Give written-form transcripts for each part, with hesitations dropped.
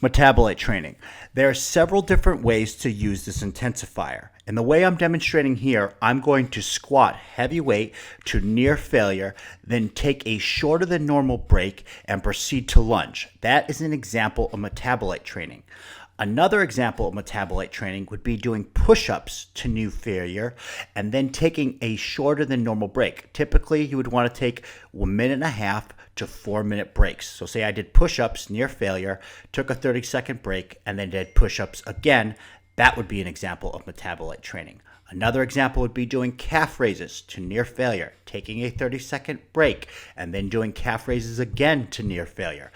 Metabolite training. There are several different ways to use this intensifier. And the way I'm demonstrating here, I'm going to squat heavy weight to near failure, then take a shorter than normal break and proceed to lunge. That is an example of metabolite training. Another example of metabolite training would be doing push-ups to near failure and then taking a shorter than normal break. Typically, you would want to take 1.5 to 4 minute breaks. So say I did push-ups near failure, took a 30-second break, and then did push-ups again. That would be an example of metabolite training. Another example would be doing calf raises to near failure, taking a 30-second break, and then doing calf raises again to near failure.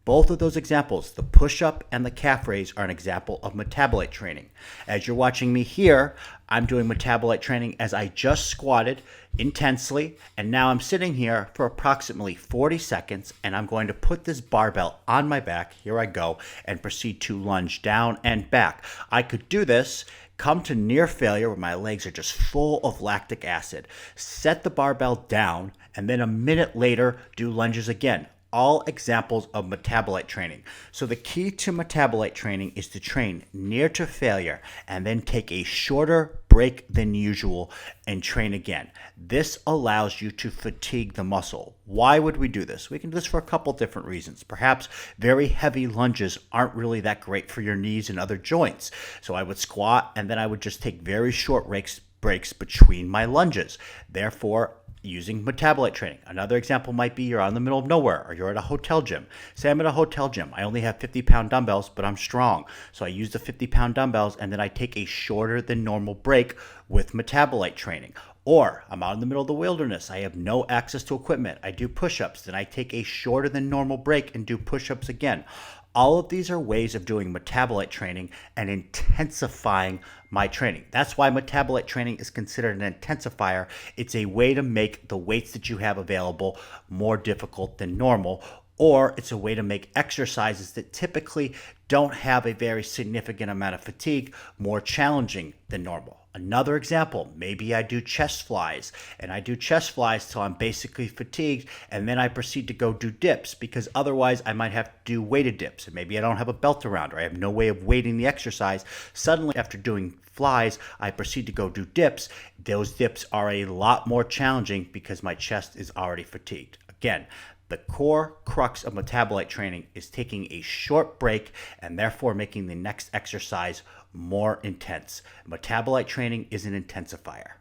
Both of those examples, the push-up and the calf raise, are an example of metabolite training. As you're watching me here, I'm doing metabolite training as I just squatted intensely, and now I'm sitting here for approximately 40 seconds, and I'm going to put this barbell on my back, here I go, and proceed to lunge down and back. I could do this, come to near failure where my legs are just full of lactic acid, set the barbell down, and then a minute later do lunges again. All examples of metabolite training. So the key to metabolite training is to train near to failure and then take a shorter break than usual and train again. This allows you to fatigue the muscle. Why would we do this? We can do this for a couple different reasons. Perhaps very heavy lunges aren't really that great for your knees and other joints. So I would squat and then I would just take very short breaks between my lunges. Therefore, using metabolite training. Another example might be you're out in the middle of nowhere or you're at a hotel gym. Say I'm at a hotel gym. I only have 50-pound dumbbells, but I'm strong. So I use the 50-pound dumbbells and then I take a shorter than normal break with metabolite training. Or I'm out in the middle of the wilderness. I have no access to equipment. I do push-ups. Then I take a shorter than normal break and do push-ups again. All of these are ways of doing metabolite training and intensifying my training. That's why metabolite training is considered an intensifier. It's a way to make the weights that you have available more difficult than normal, or it's a way to make exercises that typically don't have a very significant amount of fatigue more challenging than normal. Another example, maybe I do chest flies, and I do chest flies till I'm basically fatigued, and then I proceed to go do dips, because otherwise I might have to do weighted dips, and maybe I don't have a belt around, or I have no way of weighting the exercise. Suddenly, after doing flies, I proceed to go do dips. Those dips are a lot more challenging because my chest is already fatigued. Again, the core crux of metabolite training is taking a short break and therefore making the next exercise more intense. Metabolite training is an intensifier.